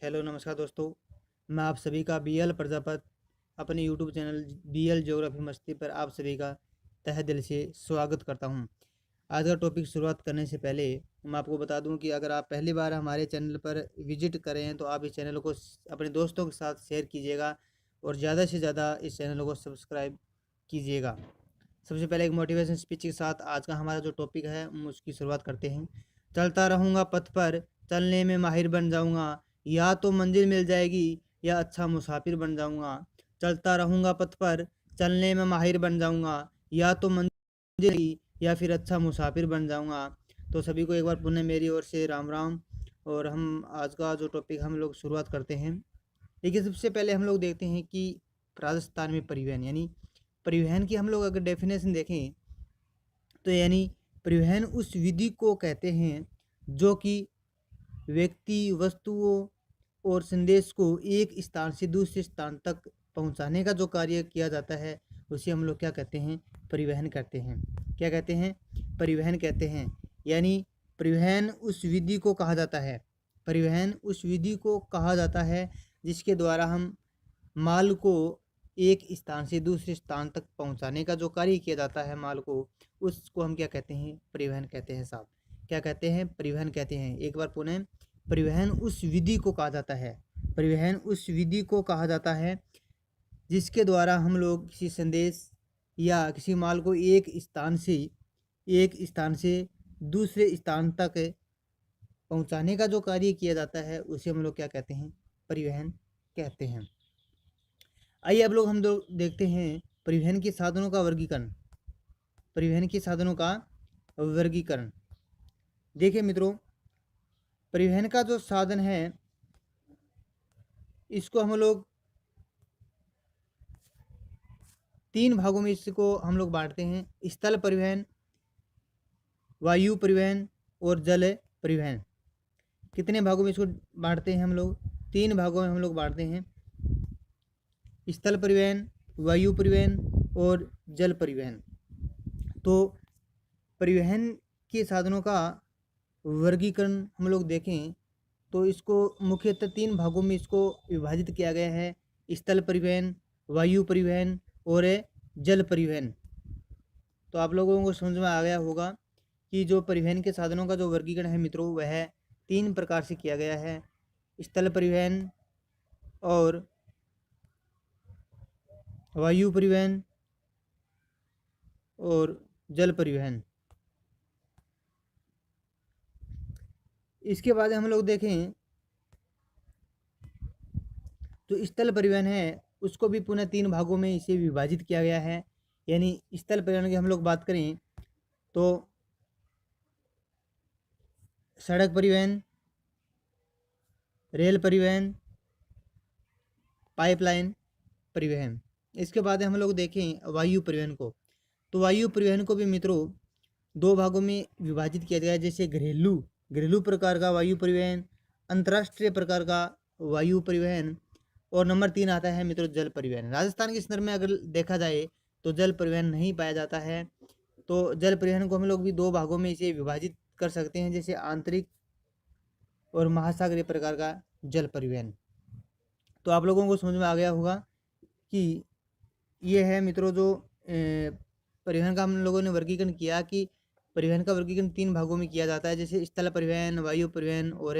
Hello नमस्कार दोस्तों। मैं आप सभी का बीएल प्रजापत अपने यूट्यूब चैनल बीएल ज्योग्राफी मस्ती पर आप सभी का तहे दिल से स्वागत करता हूं। आज का टॉपिक शुरुआत करने से पहले मैं आपको बता दूं कि अगर आप पहली बार हमारे चैनल पर विजिट करें हैं तो आप इस चैनल को अपने दोस्तों के साथ शेयर कीजिएगा और ज़्यादा से ज़्यादा इस चैनल को सब्सक्राइब कीजिएगा। सबसे पहले एक मोटिवेशन स्पीच के साथ आज का हमारा जो टॉपिक है उसकी शुरुआत करते हैं। चलता रहूँगा पथ पर, चलने में माहिर बन जाऊँगा, या तो मंजिल मिल जाएगी या अच्छा मुसाफिर बन जाऊँगा। चलता रहूँगा पथ पर, चलने में माहिर बन जाऊँगा, या तो मंजिल या फिर अच्छा मुसाफिर बन जाऊँगा। तो सभी को एक बार पुनः मेरी ओर से राम राम। और हम आज का जो टॉपिक हम लोग शुरुआत करते हैं। देखिए, सबसे पहले हम लोग देखते हैं कि राजस्थान में परिवहन यानी परिवहन की हम लोग अगर डेफिनेशन देखें तो यानी परिवहन उस विधि को कहते हैं जो कि व्यक्ति, वस्तुओं और संदेश को एक स्थान से दूसरे स्थान तक पहुंचाने का जो कार्य किया जाता है उसे हम लोग क्या कहते हैं? परिवहन कहते हैं। क्या कहते हैं? परिवहन कहते हैं। यानी परिवहन उस विधि को कहा जाता है, परिवहन उस विधि को कहा जाता है जिसके द्वारा हम माल को एक स्थान से दूसरे स्थान तक पहुंचाने का जो कार्य किया जाता है माल को, उसको हम क्या कहते हैं? परिवहन कहते हैं साहब। क्या कहते हैं? परिवहन कहते हैं। एक बार पुनः, परिवहन उस विधि को कहा जाता है, परिवहन उस विधि को कहा जाता है जिसके द्वारा हम लोग किसी संदेश या किसी माल को एक स्थान से दूसरे स्थान तक पहुंचाने का जो कार्य किया जाता है उसे हम लोग क्या कहते हैं? परिवहन कहते हैं। आइए अब लोग हम लोग देखते हैं परिवहन के साधनों का वर्गीकरण। परिवहन के साधनों का वर्गीकरण। देखिए मित्रों, परिवहन का जो साधन है इसको हम लोग 3 भागों में इसको हम लोग बांटते हैं। स्थल परिवहन, वायु परिवहन और जल परिवहन। कितने भागों में इसको बांटते हैं हम लोग? 3 भागों में हम लोग बांटते हैं। स्थल परिवहन, वायु परिवहन और जल परिवहन। तो परिवहन के साधनों का वर्गीकरण हम लोग देखें तो इसको मुख्यतः 3 भागों में इसको विभाजित किया गया है। स्थल परिवहन, वायु परिवहन और जल परिवहन। तो आप लोगों को समझ में आ गया होगा कि जो परिवहन के साधनों का जो वर्गीकरण है मित्रों वह 3 प्रकार से किया गया है। स्थल परिवहन और वायु परिवहन और जल परिवहन। इसके बाद हम लोग देखें तो स्थल परिवहन है उसको भी पुनः 3 भागों में इसे विभाजित किया गया है। यानी स्थल परिवहन की हम लोग बात करें तो सड़क परिवहन, रेल परिवहन, पाइपलाइन परिवहन। इसके बाद हम लोग देखें वायु परिवहन को, तो वायु परिवहन को भी मित्रों 2 भागों में विभाजित किया गया है। जैसे घरेलू प्रकार का वायु परिवहन, अंतर्राष्ट्रीय प्रकार का वायु परिवहन और नंबर 3 आता है मित्रों जल परिवहन। राजस्थान के संदर्भ में अगर देखा जाए तो जल परिवहन नहीं पाया जाता है। तो जल परिवहन को हम लोग भी 2 भागों में इसे विभाजित कर सकते हैं, जैसे आंतरिक और महासागरीय प्रकार का जल परिवहन। तो आप लोगों को समझ में आ गया होगा कि ये है मित्रों जो परिवहन का हम लोगों ने वर्गीकरण किया कि परिवहन का वर्गीकरण 3 भागों में किया जाता है, जैसे स्थल परिवहन, वायु परिवहन और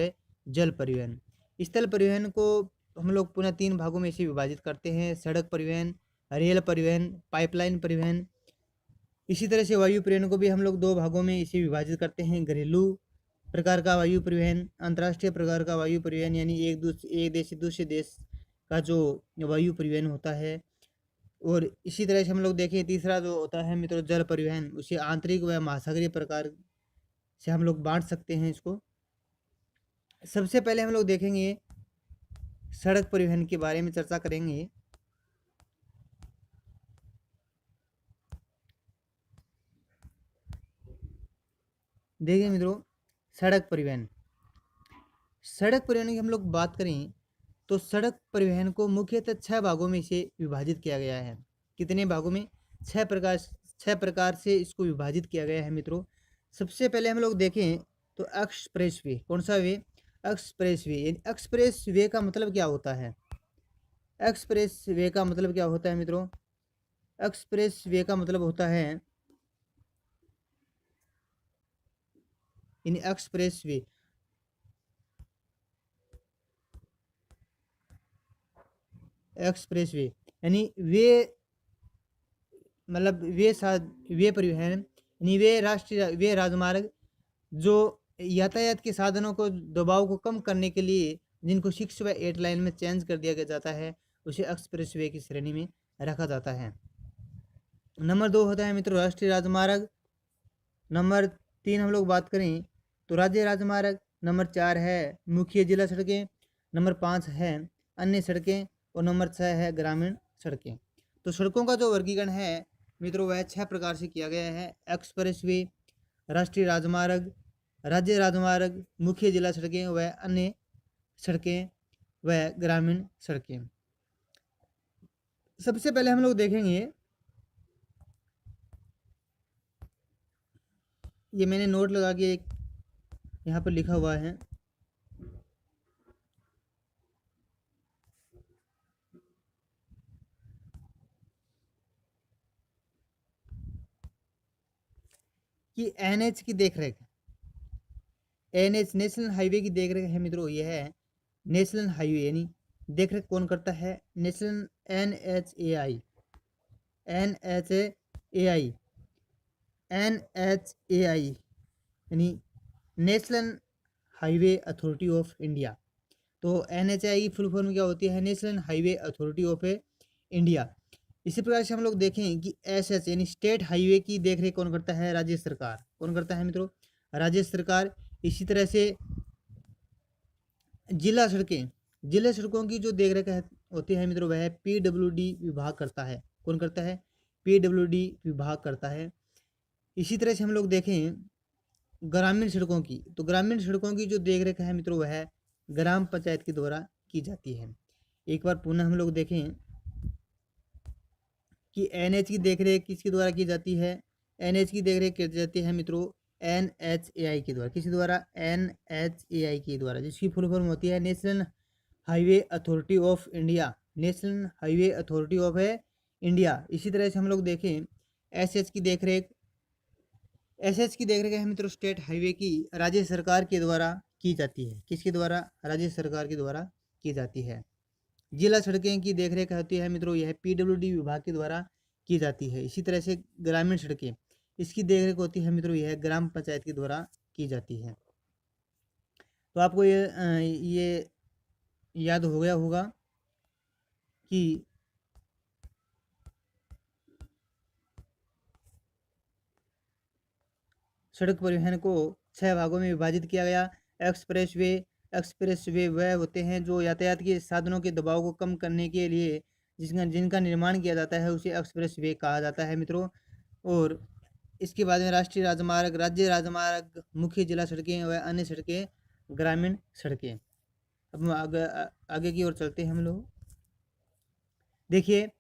जल परिवहन। स्थल परिवहन को हम लोग पुनः 3 भागों में इसे विभाजित करते हैं, सड़क परिवहन, रेल परिवहन, पाइपलाइन परिवहन। इसी तरह से वायु परिवहन को भी हम लोग 2 भागों में इसे विभाजित करते हैं, घरेलू प्रकार का वायु परिवहन, अंतर्राष्ट्रीय प्रकार का वायु परिवहन यानी एक देश से दूसरे देश का जो वायु परिवहन होता है। और इसी तरह से हम लोग देखें तीसरा जो होता है मित्रों जल परिवहन, उसे आंतरिक व महासागरीय प्रकार से हम लोग बांट सकते हैं इसको। सबसे पहले हम लोग देखेंगे सड़क परिवहन के बारे में चर्चा करेंगे। देखिए मित्रों, सड़क परिवहन की हम लोग बात करें तो सड़क परिवहन को मुख्यतः 6 भागों में इसे विभाजित किया गया है। कितने भागों में? 6 प्रकार से इसको विभाजित किया गया है मित्रों। सबसे पहले हम लोग देखें तो एक्सप्रेस वे। कौन सा वे? Express way. एक्सप्रेस वे का मतलब क्या होता है? एक्सप्रेस वे का मतलब क्या होता है मित्रों? एक्सप्रेस वे का मतलब होता है Inn express way, express way यानी वे, मतलब वे परिवहन यानी वे राष्ट्रीय वे राजमार्ग जो यातायात के साधनों को दबाव को कम करने के लिए जिनको 6/8 लाइन में चेंज कर दिया जाता है, उसे एक्सप्रेस वे की श्रेणी में रखा जाता है। नंबर 2 होता है मित्रों राष्ट्रीय राजमार्ग। नंबर 3 हम लोग बात करें तो राज्य राजमार्ग। नंबर 4 है मुख्य जिला सड़कें। नंबर 5 है अन्य सड़कें। और नंबर 6 है ग्रामीण सड़कें। तो सड़कों का जो वर्गीकरण है मित्रों वह 6 प्रकार से किया गया है: एक्सप्रेस वे, राष्ट्रीय राजमार्ग, राज्य राजमार्ग, मुख्य जिला सड़कें व अन्य सड़कें व ग्रामीण सड़कें। सबसे पहले हम लोग देखेंगे, ये मैंने नोट लगा के एक यहाँ पर लिखा हुआ है कि एनएच की देखरेख, एनएच नेशनल हाईवे की देखरेख है मित्रों, यह है नेशनल हाईवे यानी देखरेख कौन करता है? नेशनल NHAI, NHAI, NHAI यानी national highway authority of India. तो NHAI की फुल फॉर्म क्या होती है? National highway authority of India. इसी प्रकार से हम लोग देखें कि SS यानी स्टेट हाईवे की देखरेख कौन करता है? राज्य सरकार। कौन करता है मित्रों? राज्य सरकार। इसी तरह से जिला सड़कें, जिला सड़कों की जो देखरेख होती है मित्रों वह PWD विभाग करता है। कौन करता है? PWD विभाग करता है। इसी तरह से हम लोग देखें ग्रामीण सड़कों की, तो ग्रामीण सड़कों की जो देखरेख है मित्रों वह ग्राम पंचायत के द्वारा की जाती है। एक बार पुनः हम लोग देखें कि NH की देखरेख किसके द्वारा की जाती है? NH की देखरेख की जाती है मित्रों NHAI के द्वारा। किसके द्वारा? NHAI के द्वारा, जिसकी फुल फॉर्म होती है national highway authority of India. National highway authority of India. इसी तरह से हम लोग देखें SS की देखरेख, SS की देखरेख है मित्रों स्टेट हाईवे की राज्य सरकार के द्वारा की जाती है। किसके द्वारा? राज्य सरकार के द्वारा की जाती है। जिला सड़कें की देखरेख होती है मित्रों यह PWD विभाग के द्वारा की जाती है। इसी तरह से ग्रामीण सड़कें, इसकी देखरेख होती है मित्रों यह ग्राम पंचायत के द्वारा की जाती है। तो आपको ये याद हो गया होगा कि सड़क परिवहन को 6 भागों में विभाजित किया गया। एक्सप्रेस वे वह होते हैं जो यातायात के साधनों के दबाव को कम करने के लिए जिनका निर्माण किया जाता है उसे एक्सप्रेस वे कहा जाता है मित्रों। और इसके बाद में राष्ट्रीय राजमार्ग, राज्य राजमार्ग, मुख्य जिला सड़कें व अन्य सड़कें, ग्रामीण सड़कें। अब हम आगे की ओर चलते हैं हम लोग। देखिए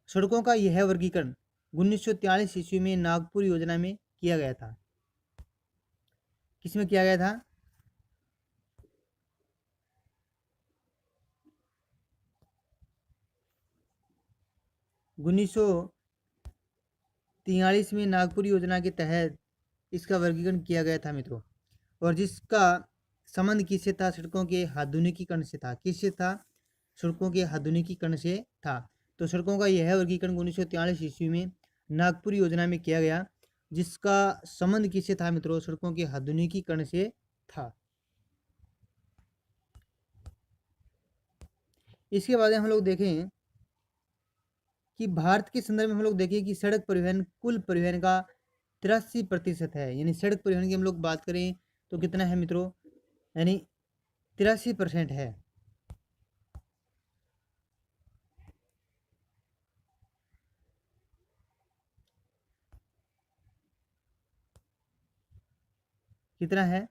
सड़कों का यह वर्गीकरण 1943 ईस्वी में नागपुर योजना में किया गया था। किसमें किया गया था? 1943 में नागपुर योजना के तहत इसका वर्गीकरण किया गया था मित्रों। और जिसका संबंध किससे था? सड़कों के आधुनिकीकरण से था। किससे था? सड़कों के आधुनिकीकरण से था। तो सड़कों का यह वर्गीकरण 1943 ईस्वी में नागपुर योजना में किया गया, जिसका संबंध किससे था मित्रों? सड़कों के आधुनिकीकरण से था। इसके बाद हम लोग देखें कि भारत के संदर्भ में हम लोग देखें कि सड़क परिवहन कुल परिवहन का 83% है। यानी सड़क परिवहन की हम लोग बात करें तो कितना है मित्रों? यानी 83% है। कितना है?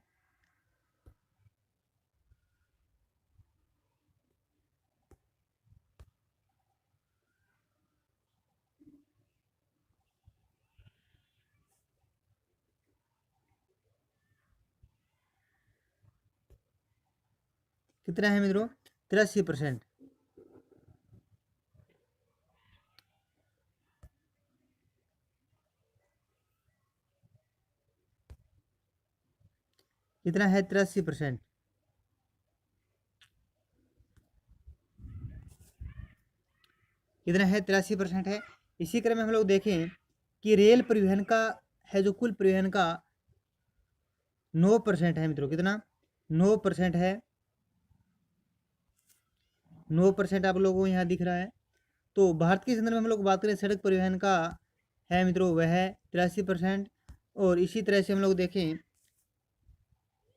कितना है मित्रों? 83%। कितना है? 83%। कितना है? 83% है। इसी क्रम में हम लोग देखें कि रेल परिवहन का है जो कुल परिवहन का 9% है मित्रों। कितना? 9% है। 9% आप लोगों को यहाँ दिख रहा है। तो भारत के संदर्भ में हम लोग बात करें सड़क परिवहन का है मित्रों, वह है 83%। और इसी तरह से हम लोग देखें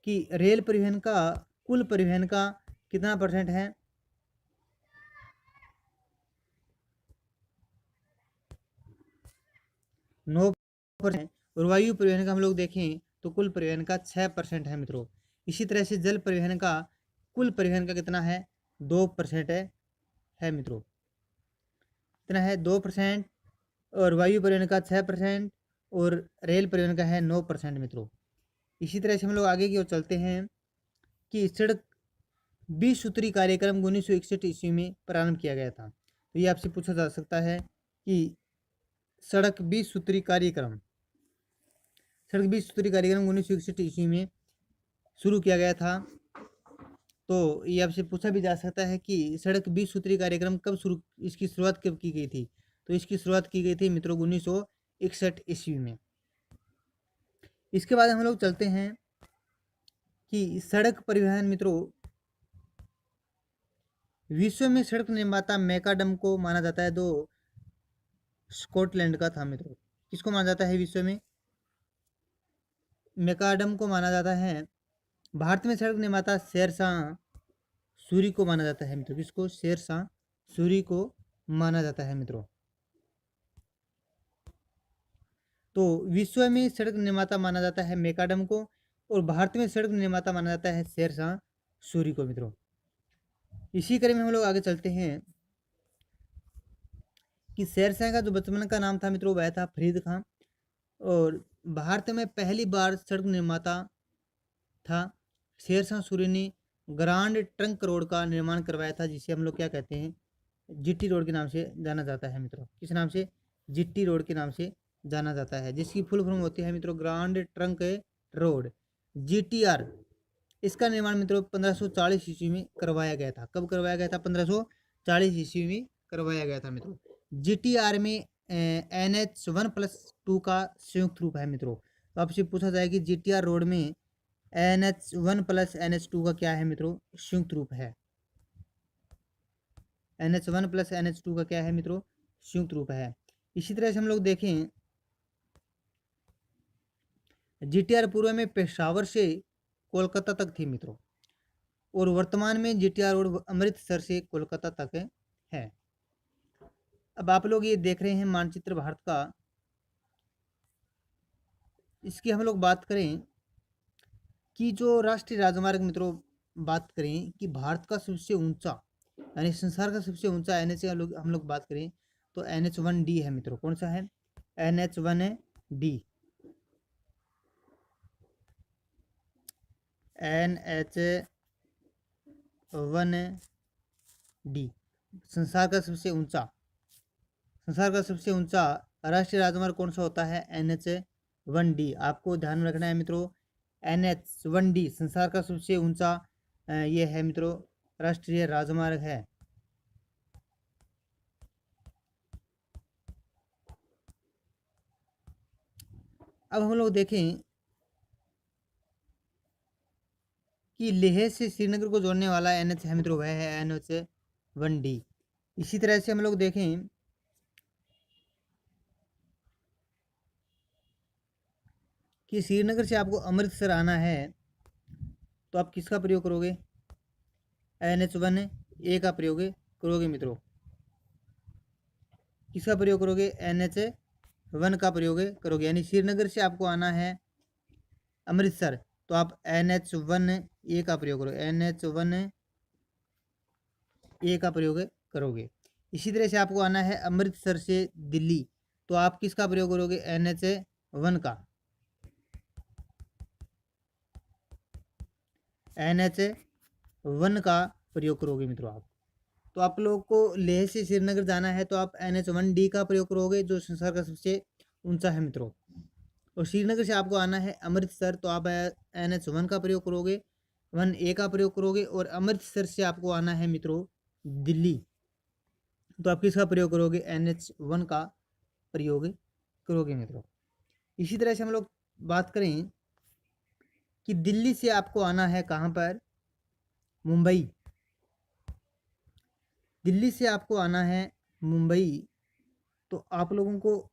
कि रेल परिवहन का कुल परिवहन का कितना परसेंट है? 9%। और वायु परिवहन का हम लोग देखें तो कुल परिवहन का 6% है मित्रों। इसी तरह से जल परिवहन का कुल परिवहन का कितना है? 2% है मित्रों। कितना है? 2%। और वायु परिवहन का 6% और रेल परिवहन का है 9% मित्रों। इसी तरह से हम लोग आगे की ओर चलते हैं कि सड़क 20 सूत्री कार्यक्रम 1961 ईस्वी में प्रारंभ किया गया था। तो ये आपसे पूछा जा सकता है कि सड़क 20 सूत्री कार्यक्रम 1961 ईस्वी में शुरू किया गया था। तो ये आपसे पूछा भी जा सकता है कि सड़क 20 सूत्री कार्यक्रम कब इसकी शुरुआत कब की गई थी? तो इसकी शुरुआत की गई थी मित्रों 1961 ईस्वी में। इसके बाद हम लोग चलते हैं कि सड़क परिवहन मित्रों, विश्व में सड़क निर्माता मैकाडम को माना जाता है, जो स्कॉटलैंड का था मित्रों। किसको माना जाता है विश्व में? मैकाडम को माना जाता है। भारत में सड़क निर्माता शेरशाह सूरी को माना जाता है मित्रों। किसको? शेरशाह सूरी को माना जाता है मित्रों। तो विश्व में सड़क निर्माता माना जाता है मैकाडम को, और भारत में सड़क निर्माता माना जाता है शेरशाह सूरी को मित्रों। इसी क्रम में हम लोग आगे चलते हैं कि शेरशाह का जो बचपन का नाम था मित्रों वह था फरीद खां, और भारत में पहली बार सड़क निर्माता था शेरशाह सूरी ने ग्रांड ट्रंक रोड का निर्माण करवाया था, जिसे हम लोग क्या कहते हैं? जीटी रोड के नाम से जाना जाता है मित्रों। किस नाम से? जीटी रोड के नाम से जाना जाता है, जिसकी फुल फॉर्म होती है मित्रों ग्रांड ट्रंक रोड, जीटीआर। इसका निर्माण मित्रों 1540 ईस्वी में करवाया गया था। कब करवाया गया था? 1540 ईस्वी में करवाया गया था मित्रों। जीटीआर में NH1+2 का संयुक्त रूप है मित्रों। तो आपसे पूछा जाए कि जीटीआर रोड में NH1 + NH2 का क्या है मित्रों? संयुक्त रूप है। NH1 + NH2 का क्या है मित्रों? संयुक्त रूप है। इसी तरह से हम लोग देखें, जीटीआर पूर्व में पेशावर से कोलकाता तक थी मित्रों, और वर्तमान में जीटीआर रोड अमृतसर से कोलकाता तक है। अब आप लोग ये देख रहे हैं मानचित्र भारत का। इसकी हम लोग बात करें कि जो राष्ट्रीय राजमार्ग मित्रों, बात करें कि भारत का सबसे ऊंचा यानी संसार का सबसे ऊंचा NH हम लोग बात करें तो NH1D है मित्रों। कौन सा है? NH1D। NH1D संसार का सबसे ऊंचा राष्ट्रीय राजमार्ग कौन सा होता है? NH1D। आपको ध्यान में रखना है मित्रों, NH1D संसार का सबसे ऊंचा ये है मित्रों राष्ट्रीय राजमार्ग है। अब हम लोग देखें कि लेह से श्रीनगर को जोड़ने वाला NH है मित्रों, वह है NH1D। इसी तरह से हम लोग देखें कि श्रीनगर से आपको अमृतसर आना है तो आप किसका प्रयोग करोगे? NH1A का प्रयोग करोगे मित्रों। किसका प्रयोग करोगे? NH1 का प्रयोग करोगे। यानी श्रीनगर से आपको आना है अमृतसर तो आप NH1A का प्रयोग करोगे, NH1A का प्रयोग करोगे। इसी तरह से आपको आना है अमृतसर से दिल्ली तो आप किसका प्रयोग करोगे? NH1 का, NH1 वन का प्रयोग करोगे मित्रों आप। तो आप लोगों को लेह से श्रीनगर जाना है तो आप NH1D का प्रयोग करोगे जो संसार का सबसे ऊंचा है मित्रों। और श्रीनगर से आपको आना है अमृतसर तो आप NH1 का प्रयोग करोगे, 1A का प्रयोग करोगे। और अमृतसर से आपको आना है मित्रों दिल्ली तो आप किसका प्रयोग करोगे, NH1 का प्रयोग करोगे मित्रों। इसी तरह से हम लोग बात करें कि दिल्ली से आपको आना है कहाँ पर, मुंबई। दिल्ली से आपको आना है मुंबई तो आप लोगों को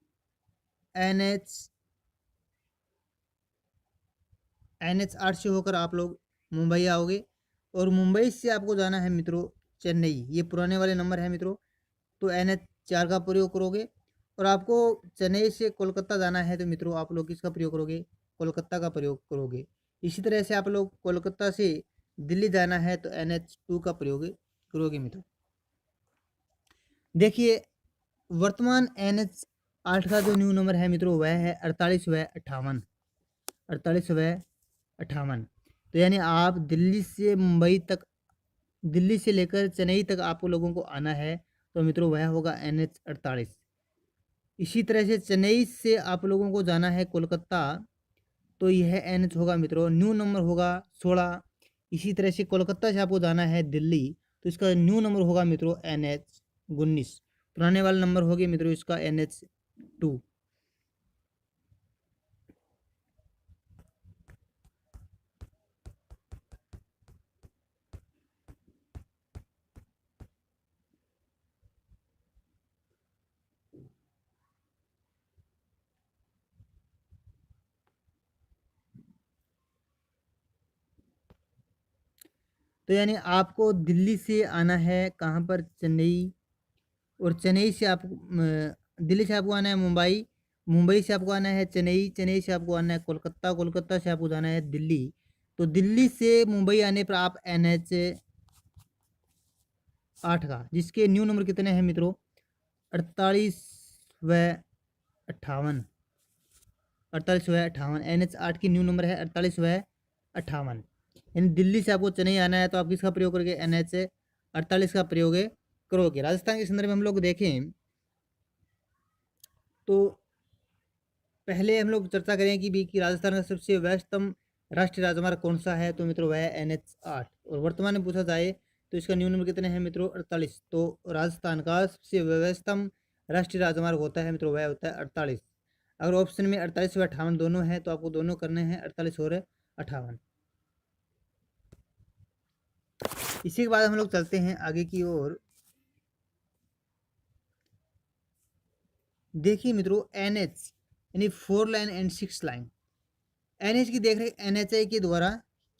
NH8 से होकर आप लोग मुंबई आओगे। और मुंबई से आपको जाना है मित्रों चेन्नई, ये पुराने वाले नंबर है मित्रों, तो NH4 का प्रयोग करोगे। और आपको चेन्नई से कोलकाता जाना है तो मित्रों आप लोग किसका प्रयोग करोगे, कोलकाता का प्रयोग करोगे। इसी तरह से आप लोग कोलकाता से दिल्ली जाना है तो NH2 का प्रयोग करोगे मित्रों। देखिए वर्तमान NH8 का जो न्यू नंबर है मित्रों वह है 48/58, 48/58। तो यानी आप दिल्ली से मुंबई तक, दिल्ली से लेकर चेन्नई तक आप लोगों को आना है तो मित्रों वह होगा NH48। इसी तरह से चेन्नई से आप लोगों को जाना है कोलकाता तो यह NH होगा मित्रों, न्यू नंबर होगा 16। इसी तरह से कोलकाता से आपको जाना है दिल्ली तो इसका न्यू नंबर होगा मित्रों NH19। पुराने वाला नंबर हो गया मित्रों इसका NH2। तो यानी आपको दिल्ली से आना है कहाँ पर, चेन्नई। और चेन्नई से आप दिल्ली से आपको आना है मुंबई, मुंबई से आपको आना है चेन्नई, चेन्नई से आपको आना है कोलकाता, कोलकाता से आपको जाना है दिल्ली। तो दिल्ली से मुंबई आने पर आप NH8 का, जिसके न्यू नंबर कितने हैं मित्रों, 48/58, 48/58। NH8 की न्यू नंबर है 48/58। यानी दिल्ली से आपको चेन्नई आना है तो आप किसका प्रयोग करोगे, NH48 का प्रयोग करोगे। राजस्थान के संदर्भ में हम लोग देखें तो पहले हम लोग चर्चा करें कि भी कि राजस्थान का सबसे व्यस्तम राष्ट्रीय राजमार्ग कौन सा है, तो मित्रों वह है NH8। और वर्तमान में पूछा जाए तो इसका न्यू नंबर कितने हैं मित्रों, 48। तो राजस्थान का सबसे व्यस्तम राष्ट्रीय राजमार्ग होता है मित्रों वह होता है 48। अगर ऑप्शन में 48/58 दोनों हैं तो आपको दोनों करने हैं 48 और 58। इसी के बाद हम लोग चलते हैं आगे की ओर। देखिए मित्रों NH यानी 4 लाइन एंड 6 लाइन, NH की देखरेख NHI के द्वारा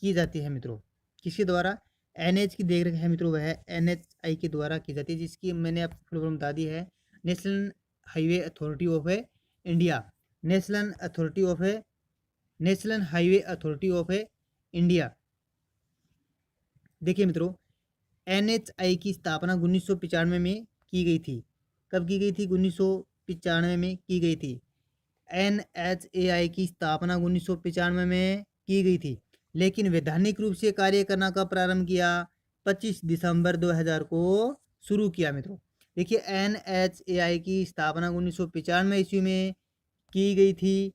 की जाती है मित्रों। किसके द्वारा, NH की देखरेख है मित्रों वह NHI के द्वारा की जाती है, जिसकी मैंने आपको फुल फॉर्म बता दी है, national highway authority of India. National authority of national highway authority of India. देखिए मित्रों NHI की स्थापना 1995 में की गई थी। कब की गई थी, 1995 में की गई थी। NHAI की स्थापना 1995 में की गई थी, लेकिन वैधानिक रूप से कार्य करना कब प्रारंभ किया, 25 दिसंबर 2000 को शुरू किया मित्रों। देखिए NHAI की स्थापना 1995 ईस्वी में की गई थी,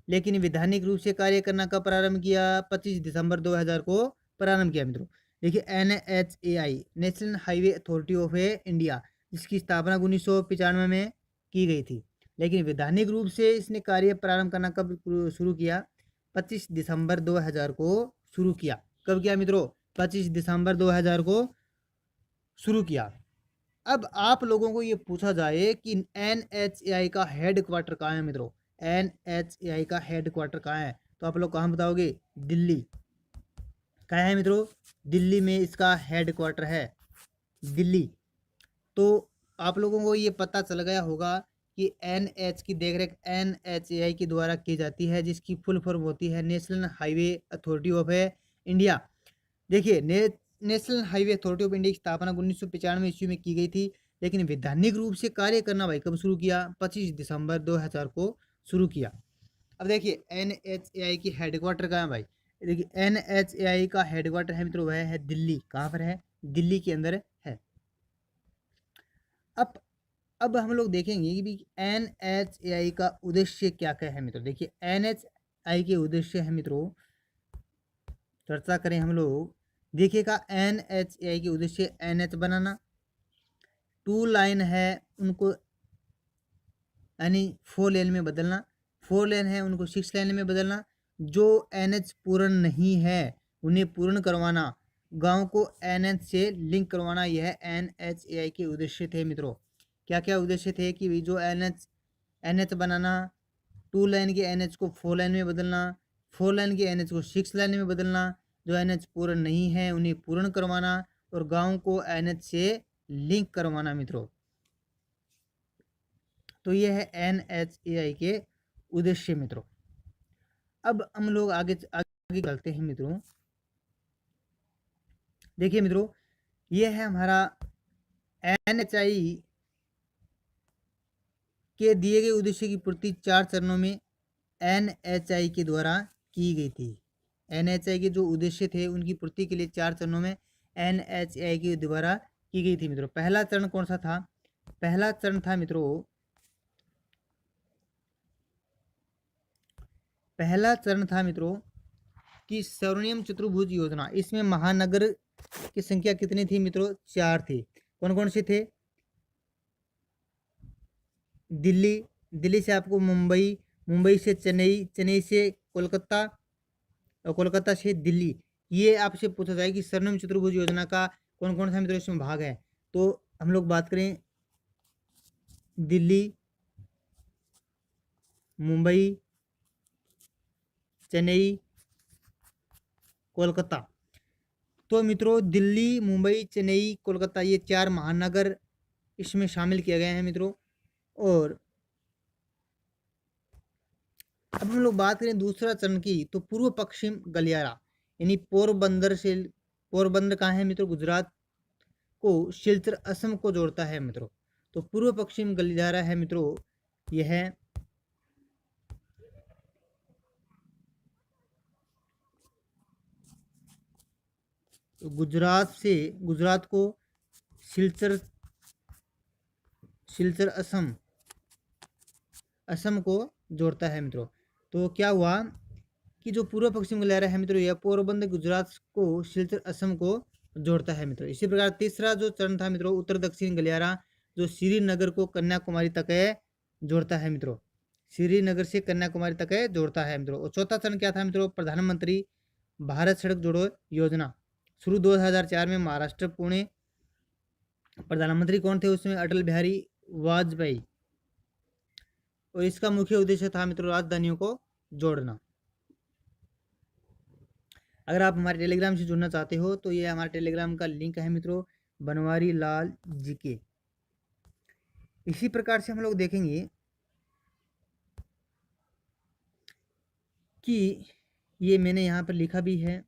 लेकिन वैधानिक रूप से कार्य करना कब प्रारंभ किया, 25 दिसंबर 2000 को प्रारंभ किया मित्रों। देखिए NHAI national highway authority of India, जिसकी स्थापना 1995 में की गई थी, लेकिन वैधानिक रूप से इसने कार्य प्रारंभ करना कब शुरू किया, 25 दिसंबर 2000 को शुरू किया। कब किया मित्रों, 25 दिसंबर 2000 को शुरू किया। अब आप लोगों को ये पूछा जाए कि NHAI का हेड क्वार्टर कहाँ है मित्रों, NHAI का हेड क्वार्टर कहाँ है, तो आप लोग कहाँ बताओगे, दिल्ली। कहाँ है मित्रों, दिल्ली में इसका हेड क्वार्टर है, दिल्ली। तो आप लोगों को ये पता चल गया होगा कि NH की देखरेख NHAI के द्वारा की जाती है, जिसकी फुल फॉर्म होती है national highway authority of India. देखिए national highway authority of India की स्थापना 1995 ईस्वी में की गई थी, लेकिन वैधानिक रूप से कार्य करना भाई कब शुरू किया, 25 दिसंबर 2000 को शुरू किया। अब देखिए NHAI की हेडक्वार्टर कहाँ है भाई, देखिए NHAI का हेडक्वार्टर है मित्रों, वह है दिल्ली। कहाँ पर है? दिल्ली के अंदर है। अब अब हम लोग देखेंगे कि भी NHAI का उद्देश्य क्या क्या है मित्रों। देखिए NHAI के उद्देश्य है मित्रों, चर्चा करें हम लोग। देखिएगा NHAI के उद्देश्य NH बनाना, 2 लाइन है उनको यानी 4 लेन में बदलना, 4 लेन है उनको 6 लेन में बदलना, जो NH पूर्ण नहीं है उन्हें पूर्ण करवाना, गांव को NH से लिंक करवाना, यह NHAI के उद्देश्य थे मित्रों। क्या क्या उद्देश्य थे कि जो NH बनाना, 2 लाइन के NH को 4 लाइन में बदलना, 4 लाइन के NH को 6 लाइन में बदलना, जो NH पूर्ण नहीं है उन्हें पूर्ण करवाना, और गांव को NH से लिंक करवाना मित्रों। तो यह है NHAI के उद्देश्य मित्रों। अब हम लोग आगे आगे चलते हैं मित्रों। देखिए मित्रों, यह है हमारा NHAI के दिए गए उद्देश्य की पूर्ति 4 चरणों में NHAI के द्वारा की गई थी। NHAI के जो उद्देश्य थे उनकी पूर्ति के लिए 4 चरणों में NHAI के द्वारा की गई थी मित्रों। पहला चरण कौन सा था? पहला चरण था मित्रों, पहला चरण था मित्रों कि स्वर्णिम चतुर्भुज योजना। इसमें महानगर की संख्या कितनी थी मित्रों? 4 थी। कौन कौन से थे? दिल्ली, दिल्ली से आपको मुंबई, मुंबई से चेन्नई, चेन्नई से कोलकाता, और कोलकाता से दिल्ली। ये आपसे पूछा जाए कि स्वर्णिम चतुर्भुज योजना का कौन कौन सा मित्रों इसमें भाग है। तो हम लोग बात करें दिल्ली, मुंबई, चेन्नई, कोलकाता। तो मित्रों दिल्ली, मुंबई, चेन्नई, कोलकाता ये 4 महानगर इसमें शामिल किए गए हैं मित्रों। और अब हम लोग बात करें दूसरा चरण की, तो पूर्व पश्चिम गलियारा यानी पोरबंदर से, पोरबंदर कहाँ है मित्रों? गुजरात को सिलचर असम को जोड़ता है मित्रों। तो पूर्व पश्चिम गलियारा है मित्रों, यह गुजरात से, गुजरात को सिलचर, सिलचर असम, असम को जोड़ता है मित्रों। तो क्या हुआ कि जो पूर्व पश्चिम गलियारा है मित्रों, यह पोरबंदर गुजरात को सिलचर असम को जोड़ता है मित्रों। इसी प्रकार तीसरा जो चरण था मित्रों, उत्तर दक्षिण गलियारा, जो श्रीनगर को कन्याकुमारी तक जोड़ता है मित्रों। श्रीनगर से कन्याकुमारी तक जोड़ता है मित्रों। और चौथा चरण क्या था मित्रों? प्रधानमंत्री भारत सड़क जोड़ो योजना। शुरू 2004 में महाराष्ट्र पुणे, प्रधानमंत्री कौन थे उसमें? अटल बिहारी वाजपेयी। और इसका मुख्य उद्देश्य था मित्रों राजधानियों को जोड़ना। अगर आप हमारे टेलीग्राम से जुड़ना चाहते हो तो ये हमारे टेलीग्राम का लिंक है मित्रों, बनवारी लाल जी के। इसी प्रकार से हम लोग देखेंगे कि ये मैंने यहाँ पर लिखा भी है,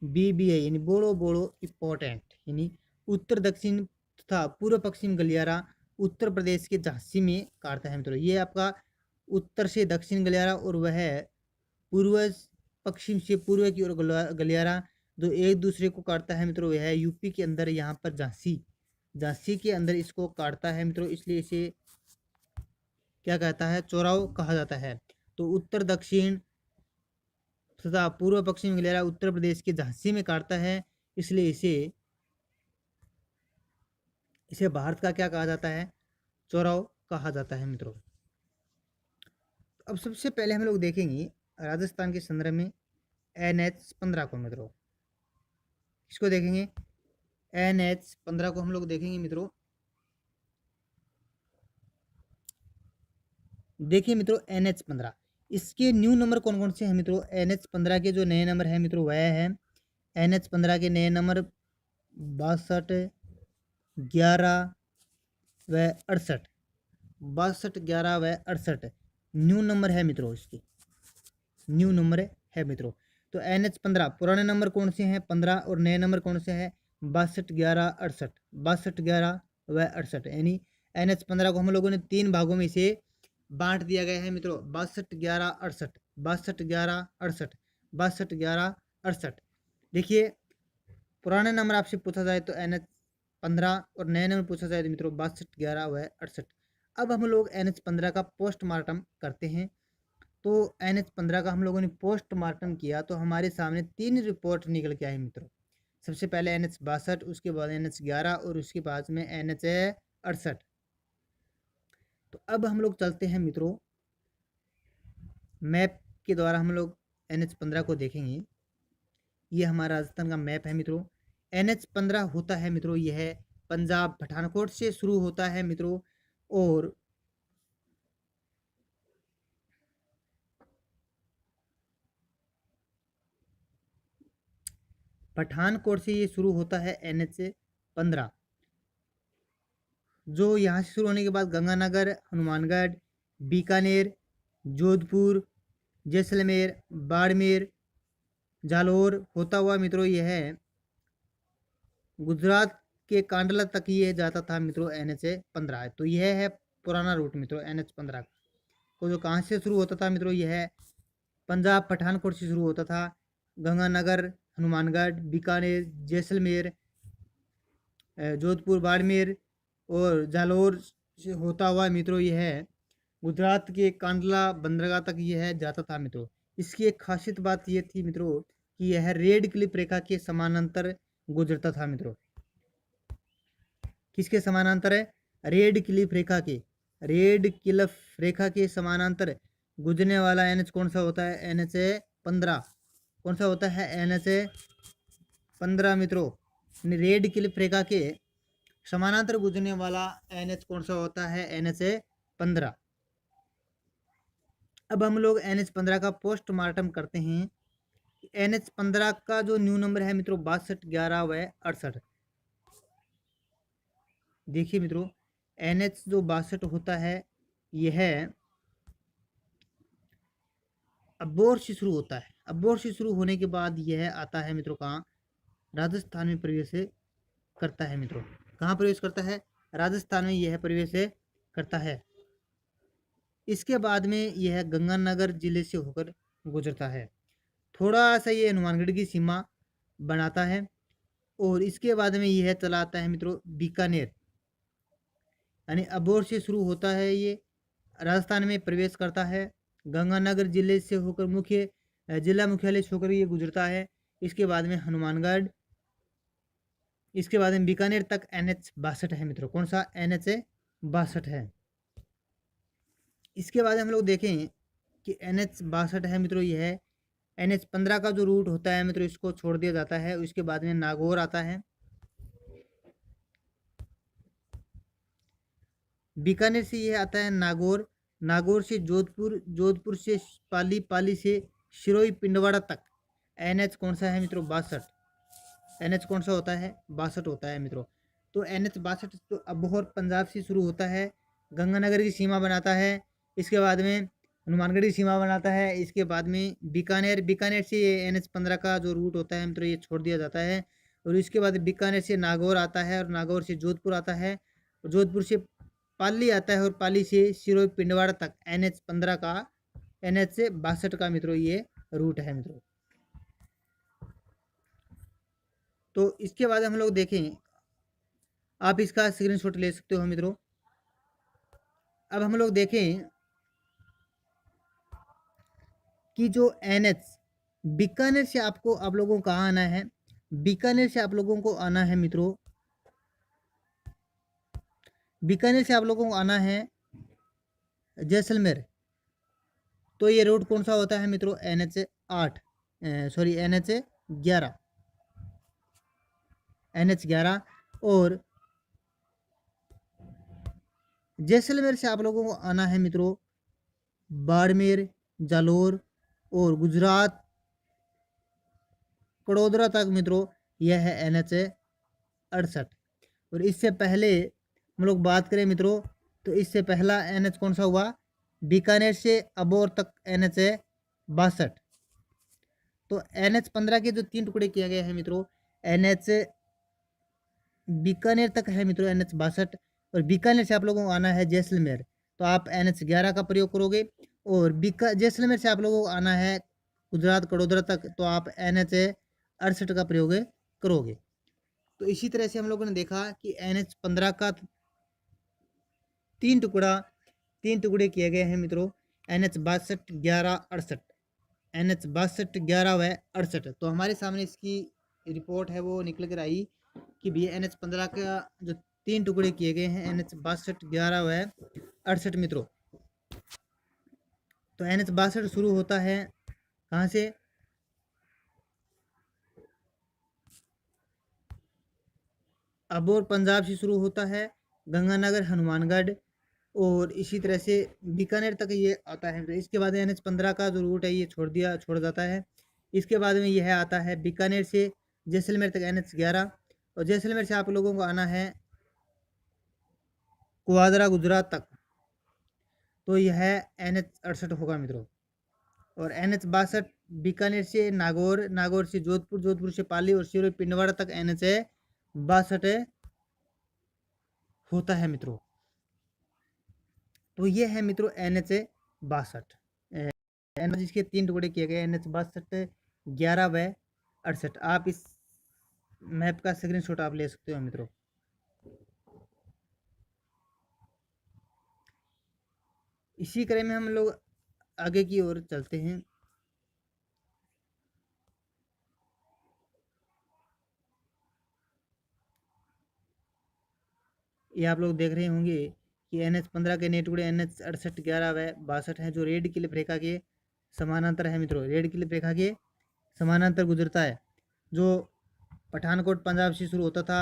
BBI यानी बोड़ो बोड़ो इम्पोर्टेंट, यानी उत्तर दक्षिण तथा पूर्व पश्चिम गलियारा उत्तर प्रदेश के झांसी में काटता है मित्रों। ये आपका उत्तर से दक्षिण गलियारा और वह पूर्व पश्चिम से पूर्व की ओर गलियारा जो एक दूसरे को काटता है मित्रों, यह यूपी के अंदर यहाँ पर झांसी, झांसी के अंदर इसको काटता है मित्रों। इसलिए इसे क्या कहता है? चौराव कहा जाता है। तो उत्तर दक्षिण तथा पूर्व पश्चिम गलियारा उत्तर प्रदेश के झांसी में काटता है, इसलिए इसे इसे भारत का क्या कहा जाता है? चौराव कहा जाता है मित्रों। अब सबसे पहले हम लोग देखेंगे राजस्थान के संदर्भ में NH-15 को मित्रों। किसको देखेंगे? NH-15 को हम लोग देखेंगे मित्रों। देखिए मित्रों NH-15, इसके न्यू नंबर कौन कौन से हैं मित्रों? NH-15 के जो नए नंबर है मित्रों वह है, NH-15 के नए नंबर 62, 11 व 68, 62, 11 व 68 न्यू नंबर है मित्रों। इसके न्यू नंबर है मित्रों। तो NH-15 पुराने नंबर कौन से हैं? 15, और नए नंबर कौन से हैं? 62, 11, 68, 62, 11 व 68, यानी NH15 को हम लोगों ने 3 भागों में इसे बांट दिया गया है मित्रों, 62, 11, 68, 62, 11, 68, 62, 11, 68। देखिए, पुराने नंबर आपसे पूछा जाए तो NH15 और नए नंबर पूछा जाए तो मित्रों 62, 11 व 68। अब हम लोग NH15 का पोस्टमार्टम करते हैं। तो NH15 का हम लोगों ने पोस्टमार्टम किया तो हमारे सामने 3 रिपोर्ट निकल के आई मित्रों। सबसे पहले NH62, उसके बाद NH11 और उसके बाद में NH68। तो अब हम लोग चलते हैं मित्रों, मैप के द्वारा हम लोग NH15 को देखेंगे। ये हमारा राजस्थान का मैप है मित्रों। NH15 होता है मित्रों, यह पंजाब पठानकोट से शुरू होता है मित्रों, और पठानकोट से ये शुरू होता है NH15, जो यहाँ से शुरू होने के बाद गंगानगर, हनुमानगढ़, बीकानेर, जोधपुर, जैसलमेर, बाड़मेर, जालौर होता हुआ मित्रों यह गुजरात के कांडला तक ये जाता था मित्रों। NH15 तो यह है पुराना रूट मित्रों। NH15 को जो कहाँ से शुरू होता था मित्रों, यह पंजाब पठानकोट से शुरू होता था, गंगानगर, हनुमानगढ़, बीकानेर, जैसलमेर, जोधपुर, बाड़मेर और जालौर से होता हुआ मित्रों यह गुजरात के कांडला बंदरगाह तक यह जाता था मित्रों। इसकी एक खासियत बात यह थी मित्रों कि यह रेड क्लिफ रेखा के समानांतर गुजरता था मित्रों। किसके समानांतर है? रेड क्लिफ रेखा के, रेड क्लिफ रेखा के समानांतर गुजरने वाला NH कौन सा होता है? NH15। कौन सा होता है? NH15 मित्रों। रेड क्लिफ रेखा के समानांतर गुजरने वाला NH कौन सा होता है? NH15। अब हम लोग NH15 का पोस्टमार्टम करते हैं। NH15 का जो न्यू नंबर है मित्रों 62, 11 व 68। देखिए मित्रों, NH जो 62 होता है यह अबोर से शुरू होता है। अबोर से शुरू होने के बाद यह आता है मित्रों कहाँ? राजस्थान में प्रवेश करता है मित्रों। कहाँ प्रवेश करता है? राजस्थान में यह प्रवेश करता है। इसके बाद में यह गंगानगर जिले से होकर गुजरता है। थोड़ा सा ये हनुमानगढ़ की सीमा बनाता है और इसके बाद में यह चला आता है मित्रों बीकानेर, यानी अबोर से शुरू होता है, ये राजस्थान में प्रवेश करता है, गंगानगर जिले से होकर जिला मुख्यालय से होकर ये गुजरता है। इसके बाद में हनुमानगढ़, इसके बाद में बीकानेर तक NH62 है मित्रों। कौन सा? NH62 है। इसके बाद हम लोग देखें कि NH62 है मित्रों, यह NH15 का जो रूट होता है मित्रों इसको छोड़ दिया जाता है। उसके बाद में नागौर आता है, बीकानेर से यह आता है नागौर, नागौर से जोधपुर, जोधपुर से पाली, पाली से सिरोही पिंडवाड़ा तक NH कौन सा है मित्रों? 62। NH कौन सा होता है? 62 होता है मित्रों। तो NH62 तो अबोहर पंजाब से शुरू होता है, गंगानगर की सीमा बनाता है, इसके बाद में हनुमानगढ़ की सीमा बनाता है, इसके बाद में बीकानेर, बीकानेर से NH15 का जो रूट होता है मित्रों ये छोड़ दिया जाता है, और इसके बाद बीकानेर से नागौर आता है, और नागौर से जोधपुर आता है, और जोधपुर से पाली आता है, और पाली से सिरोही पिंडवाड़ा तक NH15 का, NH62 का मित्रों ये रूट है मित्रों। तो इसके बाद हम लोग देखें, आप इसका स्क्रीनशॉट ले सकते हो मित्रों। अब हम लोग देखें कि जो NH बीकानेर से आपको, आप लोगों को कहाँ आना है? बीकानेर से आप लोगों को आना है मित्रों, बीकानेर से आप लोगों को आना है जैसलमेर। तो ये रोड कौन सा होता है मित्रों? NH8, sorry NH11, NH11। और जैसलमेर से आप लोगों को आना है मित्रों बाड़मेर, जालौर और गुजरात कड़ोदरा तक मित्रों यह है NH68। और इससे पहले हम लोग बात करें मित्रों तो इससे पहला NH कौन सा हुआ? बीकानेर से अबोर तक NH62। तो NH15 के जो 3 टुकड़े किया गया है मित्रों, NH बीकानेर तक है मित्रों NH62, और बीकानेर से आप लोगों को आना है जैसलमेर, तो आप NH11 का प्रयोग करोगे। और जैसलमेर से आप लोगों को आना है गुजरात कड़ोदरा तक, तो आप NH68 का प्रयोग करोगे। तो इसी तरह से हम लोगों ने देखा कि NH15 का तीन टुकड़े किए गए हैं मित्रों, NH62, 11, 68, NH62, 11 व 68। तो हमारे सामने इसकी रिपोर्ट है वो निकल कर आई कि भैया NH15 का जो तीन टुकड़े किए गए हैं NH62, 11 व 68 मित्रों। तो NH62 शुरू होता है कहाँ से? अबोर पंजाब से शुरू होता है, गंगानगर, हनुमानगढ़ और इसी तरह से बीकानेर तक ये आता है। तो इसके बाद NH15 का जो रूट है ये छोड़ जाता है। इसके बाद में यह आता है बीकानेर से जैसलमेर तक NH11, और जैसलमेर से आप लोगों को आना है कुआदरा गुजरात तक, तो यह NH68 होगा मित्रों। और NH62 बीकानेर से नागौर, नागौर से जोधपुर, जोधपुर से पाली और सिरोही पिंडवाड़ा तक NH62 होता है मित्रों। तो ये है मित्रों NH62, जिसके तीन टुकड़े किए गए NH62, 11 व 68। आप इस मैप का स्क्रीनशॉट आप ले सकते हो मित्रों। इसी क्रम में हम लोग आगे की ओर चलते हैं। ये आप लोग देख रहे होंगे कि NH15 के नए टुकड़े NH68, 11 व 62 हैं, जो रेड क्लिप रेखा के समानांतर है मित्रों। रेड क्लिप रेखा के समानांतर गुजरता है, जो पठानकोट पंजाब से शुरू होता था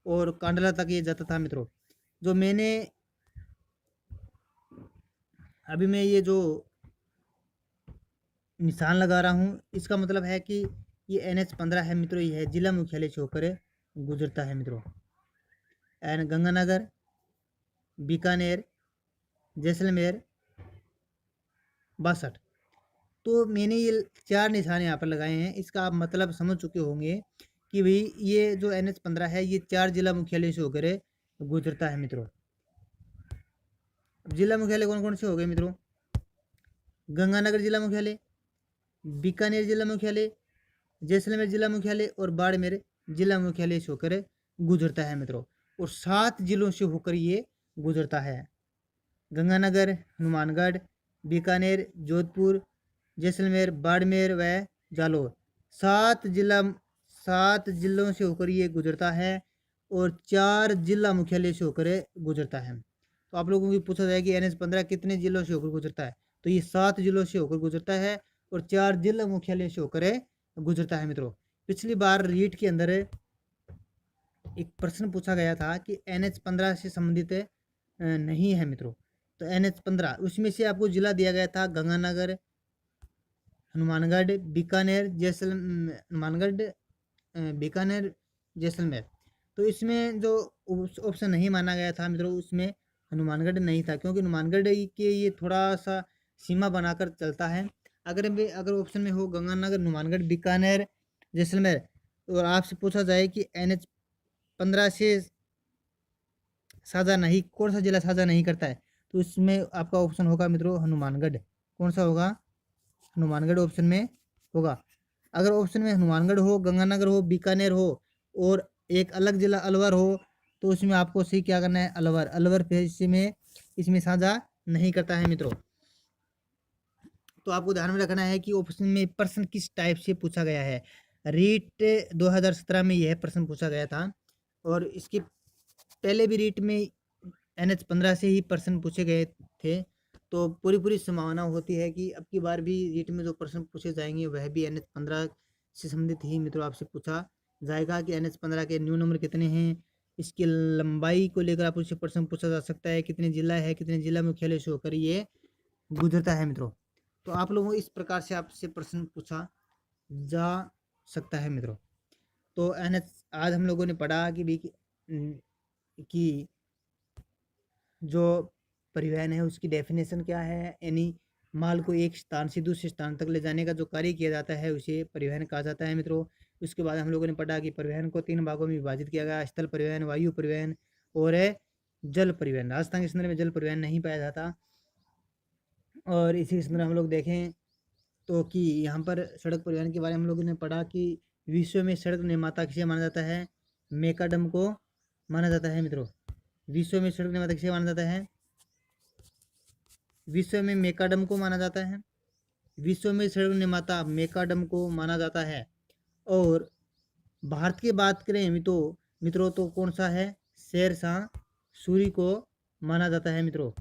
और कांडला तक ये जाता था मित्रों। जो मैंने अभी मैं ये जो निशान लगा रहा हूँ, इसका मतलब है कि ये NH15 है मित्रों, ये है जिला मुख्यालय से होकर गुजरता है मित्रों। गंगानगर, बीकानेर, जैसलमेर, 62। तो मैंने ये चार निशान यहाँ पर लगाए हैं, इसका आप मतलब समझ चुके होंगे कि भाई ये जो NH15 है ये चार जिला मुख्यालय से होकर गुजरता है मित्रों। जिला मुख्यालय कौन कौन से हो गए मित्रों? गंगानगर जिला मुख्यालय, बीकानेर जिला मुख्यालय, जैसलमेर जिला मुख्यालय और बाड़मेर जिला मुख्यालय से होकर गुजरता है मित्रों। और 7 जिलों से होकर ये गुजरता है। गंगानगर, हनुमानगढ़, बीकानेर, जोधपुर, जैसलमेर, बाड़मेर व जालौर, 7 जिलों से होकर ये गुजरता है और 4 जिला मुख्यालय से होकर गुजरता है। तो आप लोगों को पूछा जाए कि NH15 कितने जिलों से होकर गुजरता है, तो ये 7 जिलों से होकर गुजरता है और 4 जिला मुख्यालय से होकर गुजरता है मित्रों। पिछली बार रीट के अंदर एक प्रश्न पूछा गया था कि NH15 से संबंधित नहीं है मित्रों। तो NH15 उसमें से आपको जिला दिया गया था गंगानगर, हनुमानगढ़, बीकानेर, बीकानेर, जैसलमेर। तो इसमें जो ऑप्शन नहीं माना गया था मित्रों, उसमें हनुमानगढ़ नहीं था, क्योंकि हनुमानगढ़ के ये थोड़ा सा सीमा बनाकर चलता है। अगर ऑप्शन में हो गंगानगर, हनुमानगढ़, बीकानेर, जैसलमेर, और आपसे पूछा जाए कि NH15 से साझा नहीं, कौन सा जिला साझा नहीं करता है, तो इसमें आपका ऑप्शन होगा मित्रों हनुमानगढ़। कौन सा होगा? हनुमानगढ़ ऑप्शन में होगा। अगर ऑप्शन में हनुमानगढ़ हो, गंगानगर हो, बीकानेर हो और एक अलग जिला अलवर हो, तो उसमें आपको सही क्या करना है? अलवर। अलवर फिर में इसमें साझा नहीं करता है मित्रों। तो आपको ध्यान में रखना है कि ऑप्शन में प्रश्न किस टाइप से पूछा गया है। रीट 2017 में यह प्रश्न पूछा गया था, और इसके पहले भी रीट में NH15 से ही प्रश्न पूछे गए थे। तो पूरी संभावना होती है कि अब की बार भी रीट में जो प्रश्न पूछे जाएंगे वह भी NH15 से संबंधित ही मित्रों आपसे पूछा जाएगा कि NH15 के न्यू नंबर कितने हैं, इसकी लंबाई को लेकर आप उससे प्रश्न पूछा जा सकता है, कितने जिला है, कितने जिला मुख्यालय से होकर ये गुजरता है मित्रों। तो आप लोगों को इस प्रकार से आपसे प्रश्न पूछा जा सकता है मित्रों। तो आज हम लोगों ने पढ़ा कि जो परिवहन है उसकी डेफिनेशन क्या है, यानी माल को एक स्थान से दूसरे स्थान तक ले जाने का जो कार्य किया जाता है उसे परिवहन कहा जाता है मित्रों। उसके बाद हम लोगों ने पढ़ा कि परिवहन को 3 भागों में विभाजित किया गया: स्थल परिवहन, वायु परिवहन और जल परिवहन, राजस्थान के संदर्भ में जल परिवहन नहीं पाया जाता। और इसी के संदर्भ में हम लोग देखें तो कि यहाँ पर सड़क परिवहन के बारे में हम लोगों ने पढ़ा कि विश्व में सड़क निर्माता किसे माना जाता है, मैकडम को माना जाता है मित्रों। विश्व में सड़क निर्माता किसे माना जाता है, विश्व में मैकडम को माना जाता है, विश्व में सड़क निर्माता मैकडम को माना जाता है। और भारत की बात करें तो मित्रों तो कौन सा है, शेरशाह सूरी को माना जाता है मित्रों।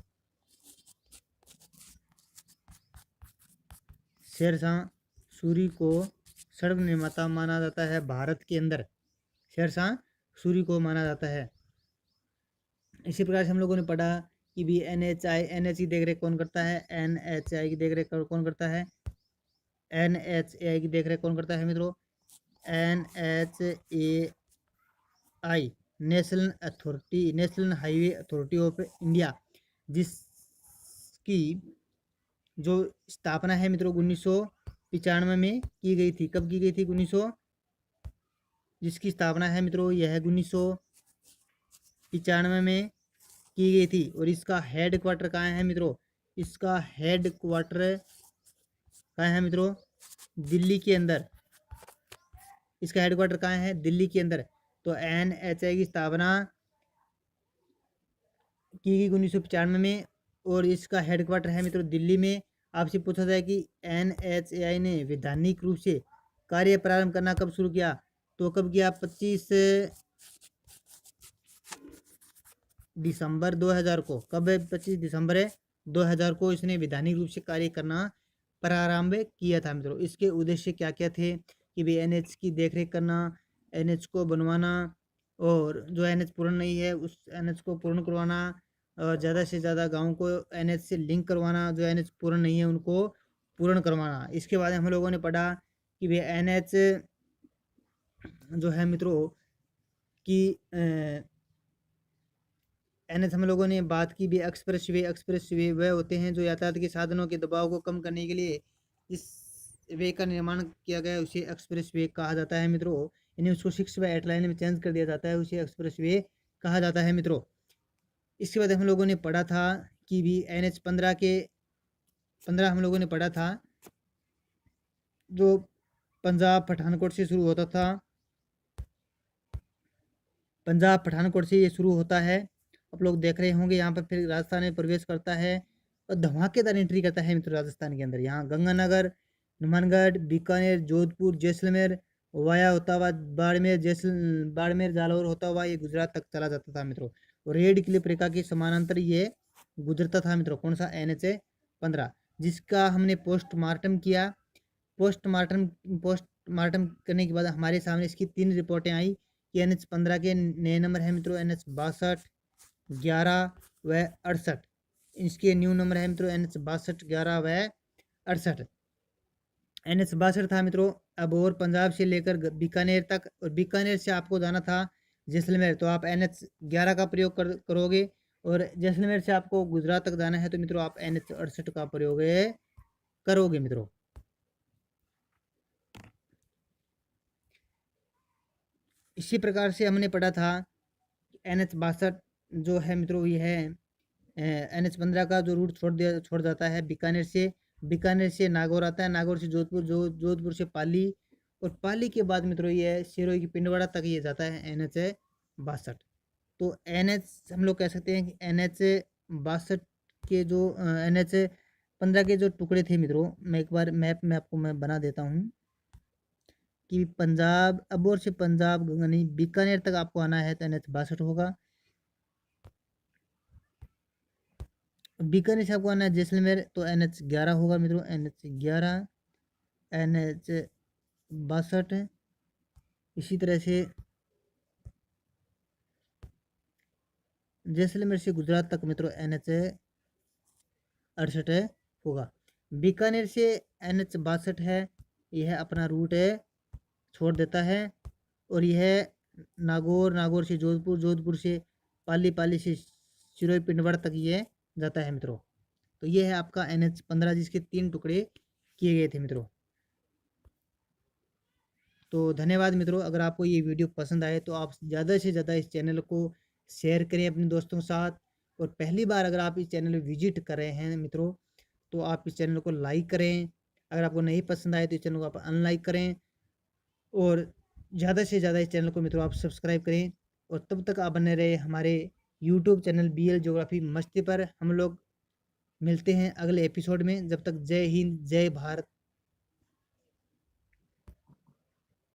शेरशाह सूरी को सड़क निर्माता माना जाता है भारत के अंदर, शेरशाह सूरी को माना जाता है। इसी प्रकार से हम लोगों ने पढ़ा कि भी NHAI की देखरेख कौन करता है, NHAI की देखरेख कौन करता है, NHAI की देखरेख कौन करता है मित्रों, NHAI national highway authority of India, जिसकी जो स्थापना है मित्रों 1995 में की गई थी। कब की गई थी, जिसकी स्थापना है मित्रों यह 1995 में की गई थी। और इसका हेड क्वार्टर कहाँ है मित्रों, इसका हेड क्वार्टर कहाँ है मित्रों, दिल्ली के अंदर। इसका हेड क्वार्टर कहाँ है, दिल्ली के अंदर। तो NHAI की स्थापना की गई 1995 में और इसका हेड क्वार्टर है मित्रों दिल्ली में। आपसे पूछा जाए कि NHAI ने वैधानिक रूप से कार्य प्रारंभ करना कब शुरू किया, तो कब किया, 25 दिसंबर 2000 को। कब है, 25 दिसंबर 2000 को इसने वैधानिक रूप से कार्य करना प्रारंभ किया था मित्रों। इसके उद्देश्य क्या क्या थे कि भाई NH की देखरेख करना, NH को बनवाना, और जो NH पूर्ण नहीं है उस NH को पूर्ण करवाना, और ज़्यादा से ज़्यादा गाँव को NH से लिंक करवाना, जो NH पूर्ण नहीं है उनको पूर्ण करवाना। इसके बाद हम लोगों ने पढ़ा कि भाई NH जो है मित्रों कि NH हम लोगों ने बात की भी एक्सप्रेस वे वह होते हैं जो यातायात के साधनों के दबाव को कम करने के लिए इस वे का निर्माण किया गया, उसे एक्सप्रेस वे कहा जाता है मित्रों। यानी उसको 6/8 लाइन में चेंज कर दिया जाता है, उसे एक्सप्रेस वे कहा जाता है मित्रों। इसके बाद हम लोगों ने पढ़ा था कि भी NH 15 हम लोगों ने पढ़ा था जो पंजाब पठानकोट से शुरू होता था, पंजाब पठानकोट से ये शुरू होता है। आप लोग देख रहे होंगे यहाँ पर फिर राजस्थान में प्रवेश करता है और धमाकेदार एंट्री करता है मित्र राजस्थान के अंदर। यहाँ गंगानगर, हनुमानगढ़, बीकानेर, जोधपुर, जैसलमेर वाया होता हुआ बाड़मेर जालौर होता हुआ ये गुजरात तक चला जाता था मित्रों। और रेड क्लिफ रेखा के समानांतर ये गुजरता था मित्रों। कौन सा, NH 15, जिसका हमने पोस्टमार्टम किया। पोस्टमार्टम करने के बाद हमारे सामने इसकी 3 रिपोर्टें आई कि NH 15 के नए नंबर है मित्रों NH 62, 11 व 68। इसके न्यू नंबर है मित्रों NH 62, 11 व 68। NH 62 था मित्रों अब और पंजाब से लेकर बीकानेर तक, और बीकानेर से आपको जाना था जैसलमेर, तो आप NH 11 का प्रयोग करोगे। और जैसलमेर से आपको गुजरात तक जाना है तो मित्रों आप NH 68 का प्रयोग करोगे मित्रों। इसी प्रकार से हमने पढ़ा था NH 62 जो है मित्रों ये है NH 15 का जो रूट छोड़ जाता है बीकानेर से नागौर आता है, नागौर से जोधपुर, जोधपुर से पाली, और पाली के बाद मित्रों ये सिरोही की पिंडवाड़ा तक ये जाता है NH 62। तो NH हम लोग कह सकते हैं कि NH 62 के जो NH 15 के जो टुकड़े थे मित्रों, मैं एक बार मैप में आपको मैं बना देता हूँ कि पंजाब अबोर से पंजाब नहीं बीकानेर तक आपको आना है तो NH 62 होगा। बीकानेर से आपको आना है जैसलमेर तो NH 11 होगा मित्रों, NH 11, NH 62। इसी तरह से जैसलमेर से गुजरात तक मित्रों NH 68 होगा। बीकानेर से NH 62 है, यह अपना रूट छोड़ देता है, और यह नागौर से जोधपुर, जोधपुर से पाली से सिरोही पिंडवाड़ा तक ये जाता है मित्रों। तो ये है आपका NH 15 जिसके 3 टुकड़े किए गए थे मित्रों। तो धन्यवाद मित्रों। अगर आपको ये वीडियो पसंद आए तो आप ज़्यादा से ज़्यादा इस चैनल को शेयर करें अपने दोस्तों के साथ। और पहली बार अगर आप इस चैनल में विजिट कर रहे हैं मित्रों, तो आप इस चैनल को लाइक करें। अगर आपको नहीं पसंद आए तो इस चैनल को आप अनलाइक करें, और ज़्यादा से ज़्यादा इस चैनल को मित्रों आप सब्सक्राइब करें। और तब तक आप बने रहे हमारे यूट्यूब चैनल BL ज्योग्राफी मस्ती पर। हम लोग मिलते हैं अगले एपिसोड में। जब तक जय हिंद, जय भारत।